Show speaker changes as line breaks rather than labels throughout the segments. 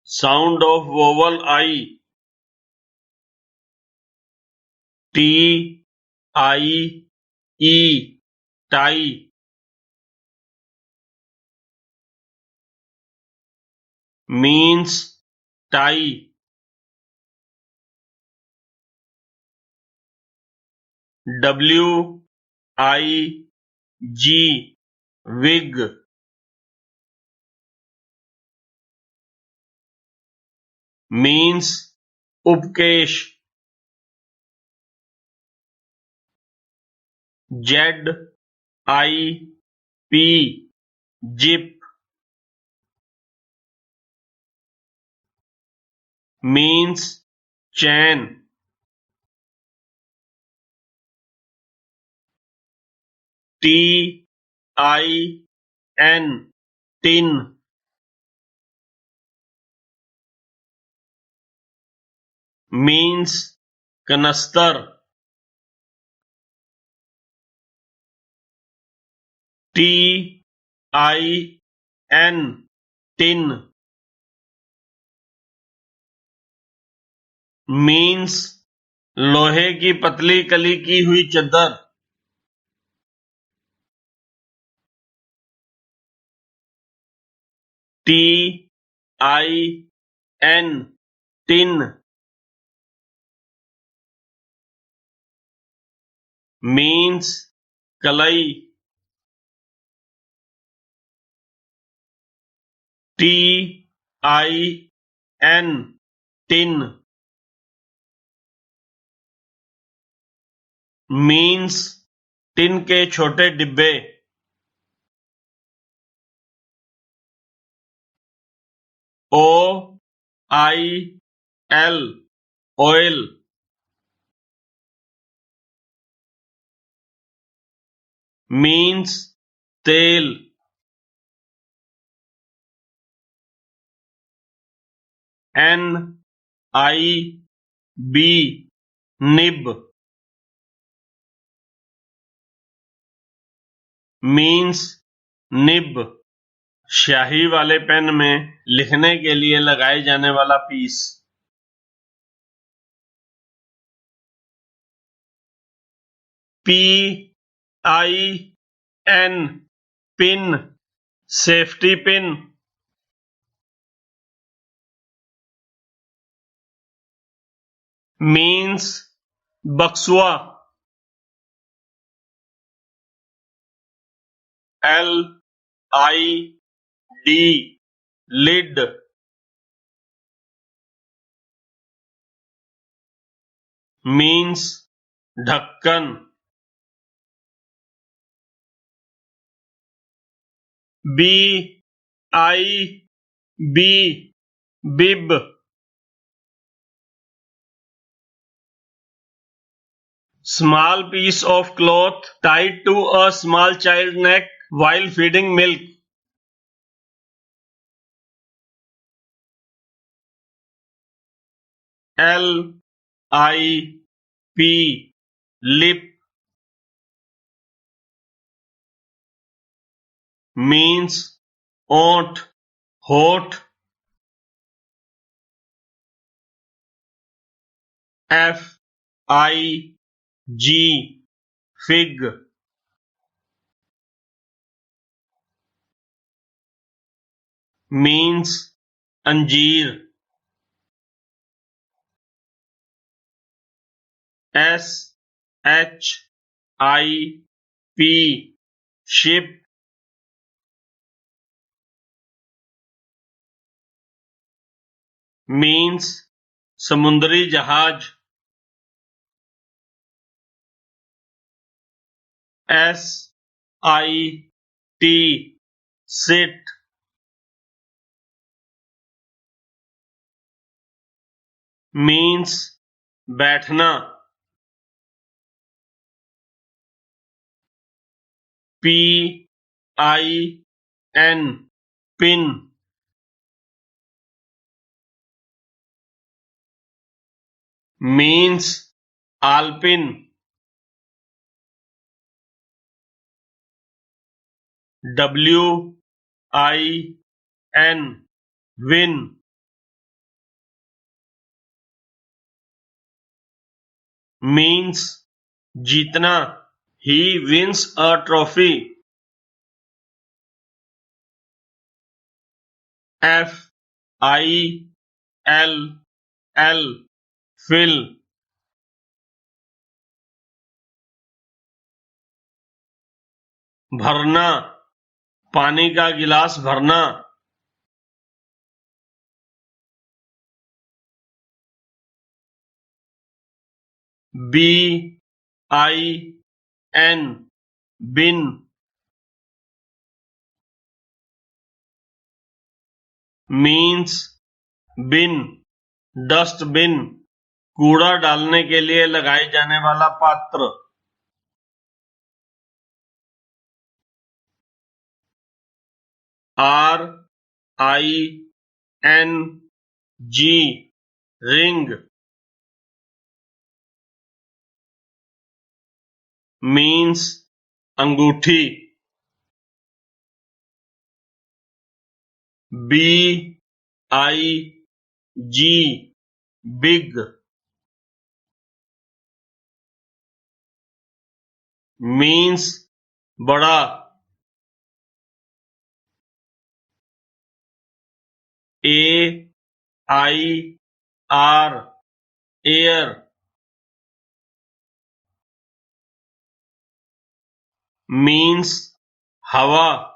Sound of vowel I. T I E, tie. Means tie. W I G, wig. Means उपकेश. Z I P, zip. Means chain. T I N, tin. Means canister. T I N, tin. Means लोहे की पतली कली की हुई चद्दर. T I N, tin. Means Kallai. T I N, tin. Means tin के छोटे डिब्बे. O I L, oil. Means तेल. N I B, nib. Means nib, स्याही वाले पेन में लिखने के लिए लगाए जाने वाला piece. P I N, pin, safety pin. Means बक्सुआ. L I D, lid. Means ढक्कन. B I B, bib. Small piece of cloth tied to a small child's neck while feeding milk. L I P, lip. Means oat, hot. F I G, fig. Means अंजीर. S H I P, ship. Means समुद्री जहाज. S I T, sit. Means बैठना. P I N, pin. Means alpin. W I N, win. Means जीतना, he wins a trophy. Fill, fill. भरना, पानी का गिलास भरना। bin, bin. Means bin, dustbin, कूड़ा डालने के लिए लगाए जाने वाला पात्र। ring, रिंग, मीन्स अंगूठी। big, बिग, मीन्स बड़ा। air, एयर, मीन्स हवा।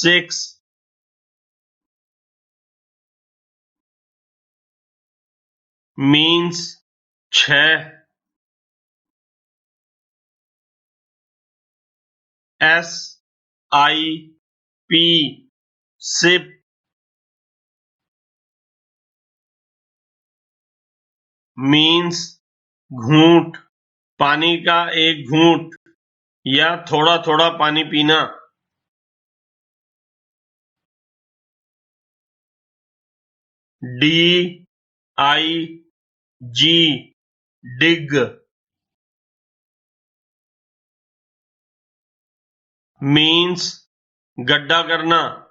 six, means 6। sip, sip, means घूंट, पानी का एक घूंट या थोड़ा थोड़ा पानी पीना। dig, डिग, मीन्स गड्ढा करना,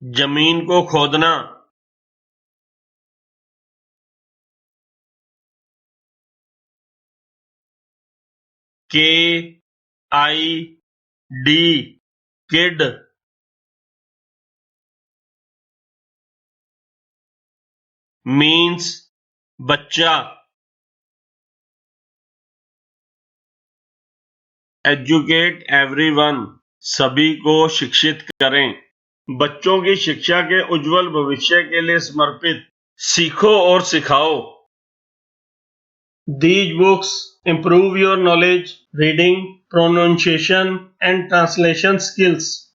जमीन को खोदना। kid, किड, मीन्स बच्चा। एजुकेट एवरीवन, सभी को शिक्षित करें। बच्चों की शिक्षा के उज्जवल भविष्य के लिए समर्पित। सीखो और सिखाओ। These books improve your knowledge, reading, pronunciation and translation skills.